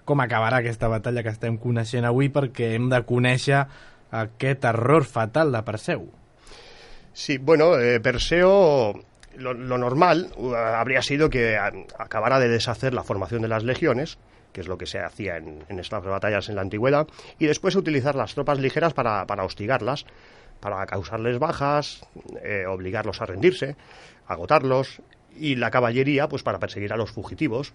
[SPEAKER 3] com acabarà aquesta batalla que estem coneixent avui, perquè hem de conèixer aquest error fatal de Perseu.
[SPEAKER 4] Sí, bueno, Perseo, lo normal habría sido que acabara de deshacer la formación de las legiones, que es lo que se hacía en estas batallas en la antigüedad, y después utilizar las tropas ligeras para hostigarlas, para causarles bajas, obligarlos a rendirse, agotarlos, y la caballería pues para perseguir a los fugitivos,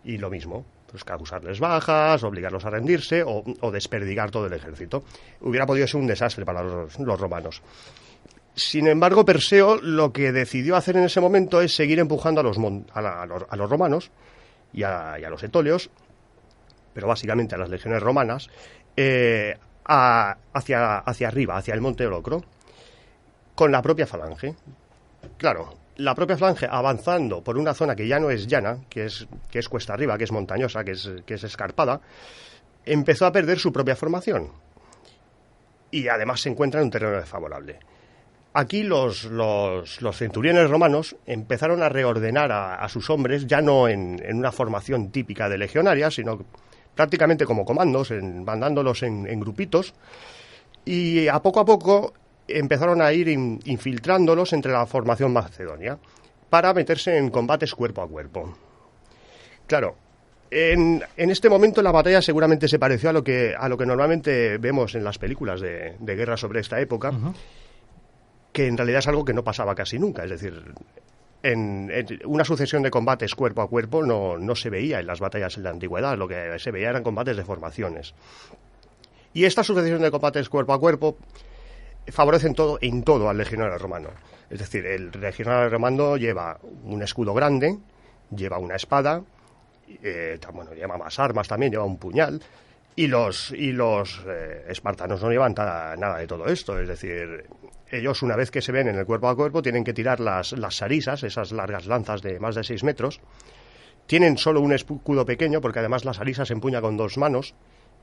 [SPEAKER 4] y lo mismo, pues causarles bajas, obligarlos a rendirse o desperdigar todo el ejército. Hubiera podido ser un desastre para los romanos. Sin embargo, Perseo lo que decidió hacer en ese momento es seguir empujando a los romanos y a los etolios, pero básicamente a las legiones romanas, hacia arriba, hacia el monte Holocro, con la propia falange. Claro, la propia falange avanzando por una zona que ya no es llana, que es cuesta arriba, que es montañosa, que es escarpada, empezó a perder su propia formación. Y además se encuentra en un terreno desfavorable. Aquí los centuriones romanos empezaron a reordenar a sus hombres, ya no en una formación típica de legionarias, sino prácticamente como comandos, mandándolos en grupitos, y a poco empezaron a ir infiltrándolos entre la formación macedonia para meterse en combates cuerpo a cuerpo. Claro, en este momento la batalla seguramente se pareció a lo que normalmente vemos en las películas de guerra sobre esta época, que en realidad es algo que no pasaba casi nunca. Es decir, en una sucesión de combates cuerpo a cuerpo no se veía en las batallas en la antigüedad, lo que se veía eran combates de formaciones. Y esta sucesión de combates cuerpo a cuerpo favorecen en todo al legionario romano. Es decir, el legionario romano lleva un escudo grande, lleva una espada, lleva más armas también, lleva un puñal, Y los espartanos no llevan nada de todo esto, es decir, ellos una vez que se ven en el cuerpo a cuerpo tienen que tirar las sarisas, esas largas lanzas de más de 6 metros, tienen solo un escudo pequeño porque además la sarisa se empuña con 2 manos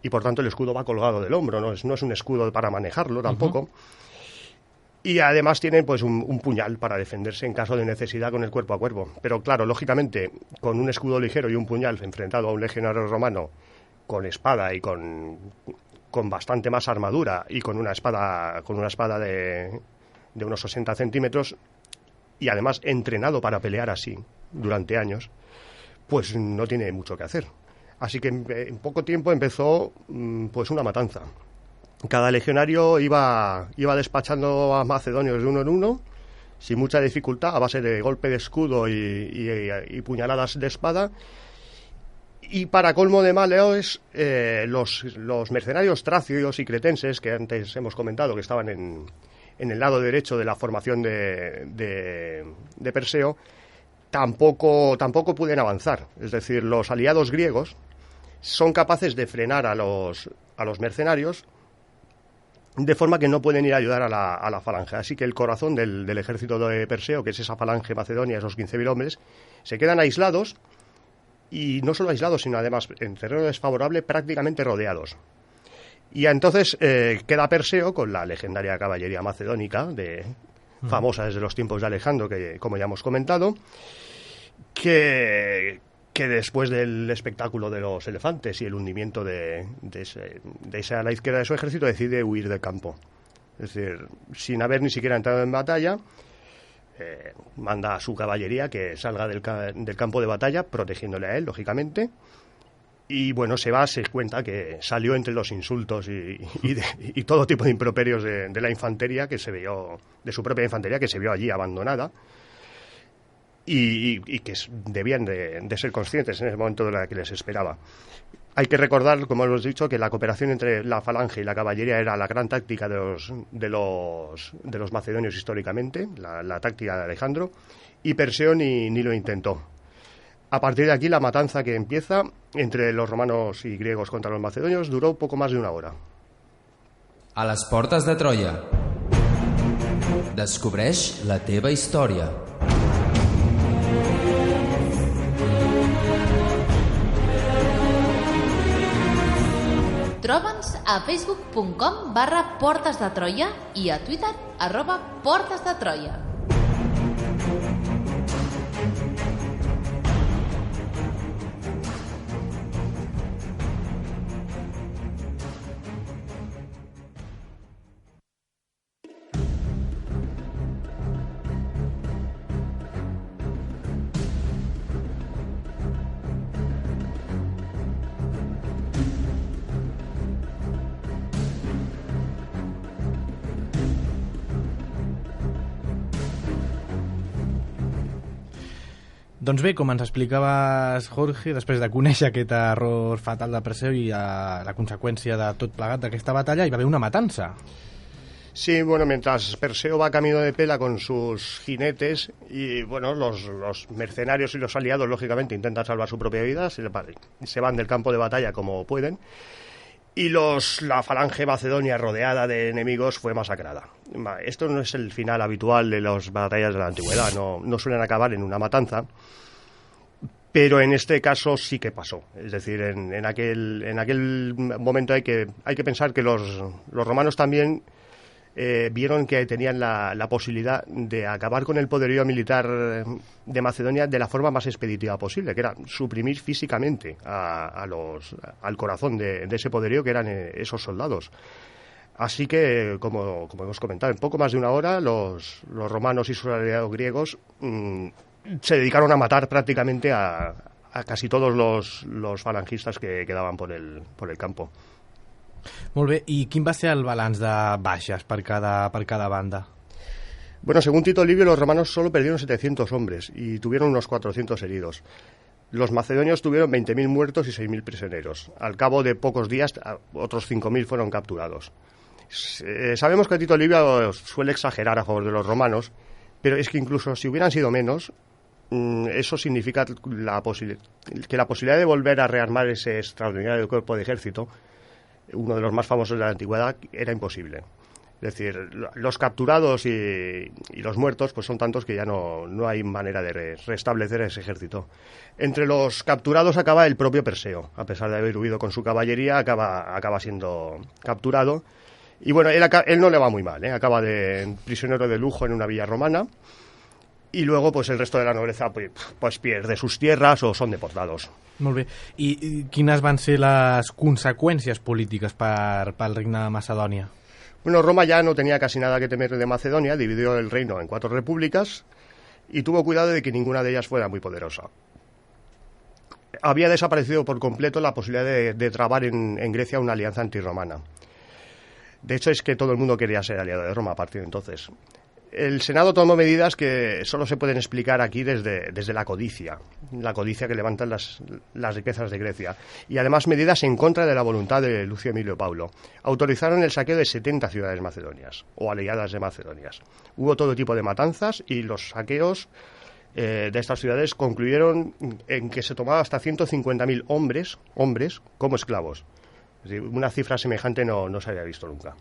[SPEAKER 4] y por tanto el escudo va colgado del hombro, no es un escudo para manejarlo tampoco. Y además tienen pues un puñal para defenderse en caso de necesidad con el cuerpo a cuerpo. Pero claro, lógicamente, con un escudo ligero y un puñal enfrentado a un legionario romano con espada y con bastante más armadura y con una espada de unos 60 centímetros y además entrenado para pelear así durante años, pues no tiene mucho que hacer. Así que en poco tiempo empezó pues una matanza. Cada legionario iba despachando a macedonios de uno en uno, sin mucha dificultad, a base de golpe de escudo y puñaladas de espada. Y para colmo de males, los mercenarios tracios y cretenses, que antes hemos comentado que estaban en el lado derecho de la formación de Perseo, tampoco pueden avanzar. Es decir, los aliados griegos son capaces de frenar a los mercenarios de forma que no pueden ir a ayudar a la falange. Así que el corazón del ejército de Perseo, que es esa falange macedonia, esos 15.000 hombres, se quedan aislados, y no solo aislados, sino además en terreno desfavorable, prácticamente rodeados. Y entonces queda Perseo con la legendaria caballería macedónica, famosa desde los tiempos de Alejandro, que como ya hemos comentado, que después del espectáculo de los elefantes y el hundimiento de ese a la izquierda de su ejército, decide huir del campo. Es decir, sin haber ni siquiera entrado en batalla, manda a su caballería que salga del campo de batalla, protegiéndole a él, lógicamente. Y bueno, se cuenta que salió entre los insultos y todo tipo de improperios de la infantería que se vio, de su propia infantería que se vio allí abandonada. Y que debían de ser conscientes en ese momento de la que les esperaba. Hay que recordar, como hemos dicho, que la cooperación entre la falange y la caballería era la gran táctica de los macedonios históricamente, la táctica de Alejandro, y Perseo ni lo intentó. A partir de aquí, la matanza que empieza entre los romanos y griegos contra los macedonios duró poco más de 1 hora.
[SPEAKER 2] A les portes de Troia. Descobreix la teva història.
[SPEAKER 1] Troba'ns a facebook.com/Portes de Troia i a Twitter @Portes de Troia.
[SPEAKER 3] Doncs bé, com ens explicaves, Jorge, després de conèixer aquest error fatal de Perseu i la conseqüència de tot plegat d'aquesta batalla, hi va haver una matança.
[SPEAKER 4] Sí, bueno, mientras Perseo va camino de Pela con sus jinetes y, bueno, los mercenarios y los aliados, lógicamente, intentan salvar su propia vida, se van del campo de batalla como pueden, y la falange macedonia rodeada de enemigos fue masacrada. Esto no es el final habitual de las batallas de la antigüedad, no suelen acabar en una matanza, pero en este caso sí que pasó. Es decir, en aquel momento hay que pensar que los romanos también vieron que tenían la posibilidad de acabar con el poderío militar de Macedonia de la forma más expeditiva posible, que era suprimir físicamente al corazón de ese poderío que eran esos soldados. Así que, como hemos comentado, en poco más de 1 hora los romanos y sus aliados griegos se dedicaron a matar prácticamente a casi todos los falangistas que quedaban por el campo.
[SPEAKER 3] Molt bé, i quin va ser el balanç de baixes per cada banda?
[SPEAKER 4] Bueno, según Tito Livio, los romanos solo perdieron 700 hombres y tuvieron unos 400 heridos. Los macedonios tuvieron 20.000 muertos y 6.000 prisioneros. Al cabo de pocos días, otros 5.000 fueron capturados. Sabemos que Tito Livio suele exagerar a favor de los romanos, pero es que incluso si hubieran sido menos, eso significa que la posibilidad de volver a rearmar ese extraordinario cuerpo de ejército uno de los más famosos de la antigüedad, era imposible. Es decir, los capturados y los muertos pues son tantos que ya no hay manera de restablecer ese ejército. Entre los capturados acaba el propio Perseo. A pesar de haber huido con su caballería, acaba siendo capturado. Y bueno, él no le va muy mal, acaba de prisionero de lujo en una villa romana. Y luego pues el resto de la nobleza pues pierde sus tierras o son deportados.
[SPEAKER 3] Molt bé. I quines van ser les conseqüències polítiques pel regne de Macedònia?
[SPEAKER 4] Bueno, Roma ya no tenía casi nada que temer de Macedonia, dividió el reino en 4 repúblicas y tuvo cuidado de que ninguna de ellas fuera muy poderosa. Había desaparecido por completo la posibilidad de trabar en Grecia una alianza antirromana. De hecho, es que todo el mundo quería ser aliado de Roma a partir de entonces. El Senado tomó medidas que solo se pueden explicar aquí desde la codicia que levantan las riquezas de Grecia, y además medidas en contra de la voluntad de Lucio Emilio Paulo. Autorizaron el saqueo de 70 ciudades macedonias o aliadas de Macedonias. Hubo todo tipo de matanzas y los saqueos de estas ciudades concluyeron en que se tomaba hasta 150.000 hombres como esclavos. Es decir, una cifra semejante no se había visto nunca.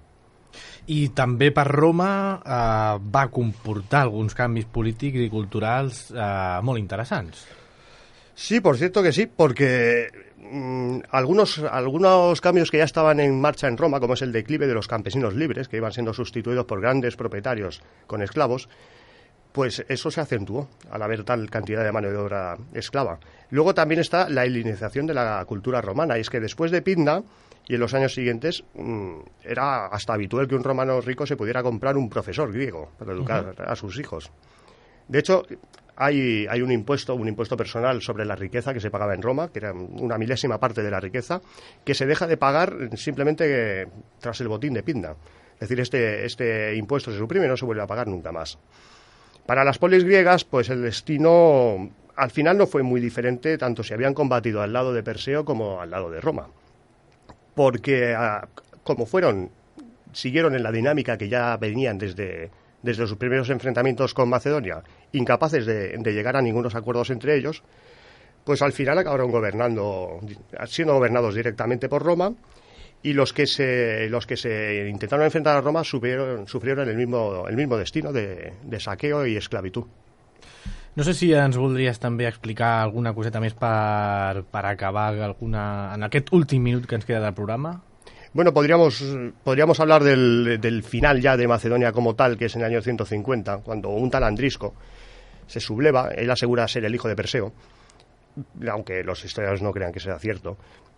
[SPEAKER 3] I també per Roma va comportar alguns canvis polítics i culturals molt interessants.
[SPEAKER 4] Sí, por cierto que sí, porque algunos cambios que ya estaban en marcha en Roma, como es el declive de los campesinos libres, que iban siendo sustituidos por grandes propietarios con esclavos, pues eso se acentuó al haber tal cantidad de mano de obra esclava. Luego también está la helenización de la cultura romana, y es que después de Pydna y en los años siguientes era hasta habitual que un romano rico se pudiera comprar un profesor griego para educar a sus hijos. De hecho, hay un impuesto personal sobre la riqueza que se pagaba en Roma, que era una milésima parte de la riqueza, que se deja de pagar simplemente tras el botín de Pydna. Es decir, este impuesto se suprime y no se vuelve a pagar nunca más. Para las polis griegas, pues el destino al final no fue muy diferente, tanto si habían combatido al lado de Perseo como al lado de Roma. Porque como siguieron en la dinámica que ya venían desde sus primeros enfrentamientos con Macedonia, incapaces de llegar a ningunos acuerdos entre ellos, pues al final acabaron siendo gobernados directamente por Roma, y los que se intentaron enfrentar a Roma sufrieron el mismo destino de saqueo y esclavitud.
[SPEAKER 3] No sé si ens voldries també explicar alguna coseta més per acabar en aquest últim minut que ens queda del programa.
[SPEAKER 4] Bueno, podríamos hablar del final ya de Macedonia como tal, que es en el año 150, cuando un tal Andrisco se subleva. Él asegura ser el hijo de Perseo, aunque los historiadores no crean que sea cierto.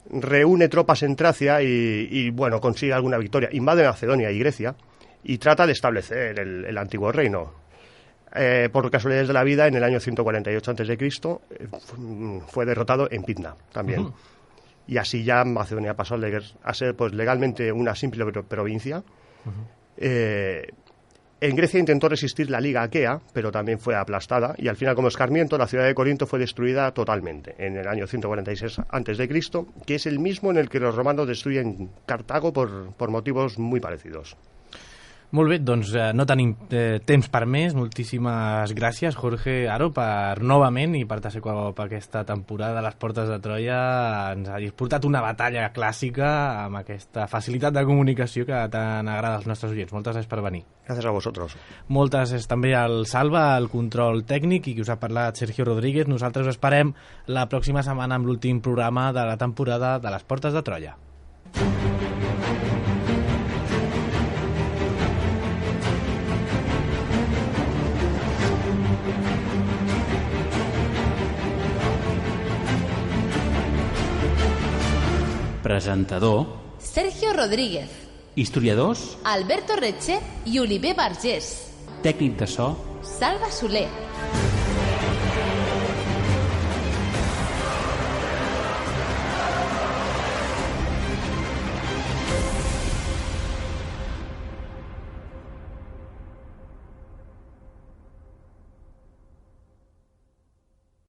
[SPEAKER 4] Reúne tropas en Tracia y bueno, consigue alguna victoria. Invade Macedonia y Grecia y trata de establecer el antiguo reino. Por casualidades de la vida, en el año 148 a.C. fue derrotado en Pydna también. Y así ya Macedonia pasó a ser pues legalmente una simple provincia. En Grecia intentó resistir la Liga Aquea, pero también fue aplastada, y al final, como escarmiento, la ciudad de Corinto fue destruida totalmente en el año 146 a.C., que es el mismo en el que los romanos destruyen Cartago por motivos muy parecidos.
[SPEAKER 3] Molt bé, doncs no tenim temps per més. Moltíssimes gràcies, Jorge Haro, per novament i per tercer cop aquesta temporada de les Portes de Troia ens hagis portat una batalla clàssica amb aquesta facilitat de comunicació que tant agrada als nostres oients. Moltes gràcies per venir.
[SPEAKER 4] Gràcies a vosaltres.
[SPEAKER 3] Moltes gràcies també al Salva, al control tècnic, i qui us ha parlat, Sergio Rodríguez. Nosaltres us esperem la pròxima setmana amb l'últim programa de la temporada de les Portes de Troia.
[SPEAKER 5] Presentador
[SPEAKER 1] Sergio Rodríguez.
[SPEAKER 5] Historiadors
[SPEAKER 1] Alberto Retxe i Oliver Vergés.
[SPEAKER 5] Tècnic de so
[SPEAKER 1] Salva Soler.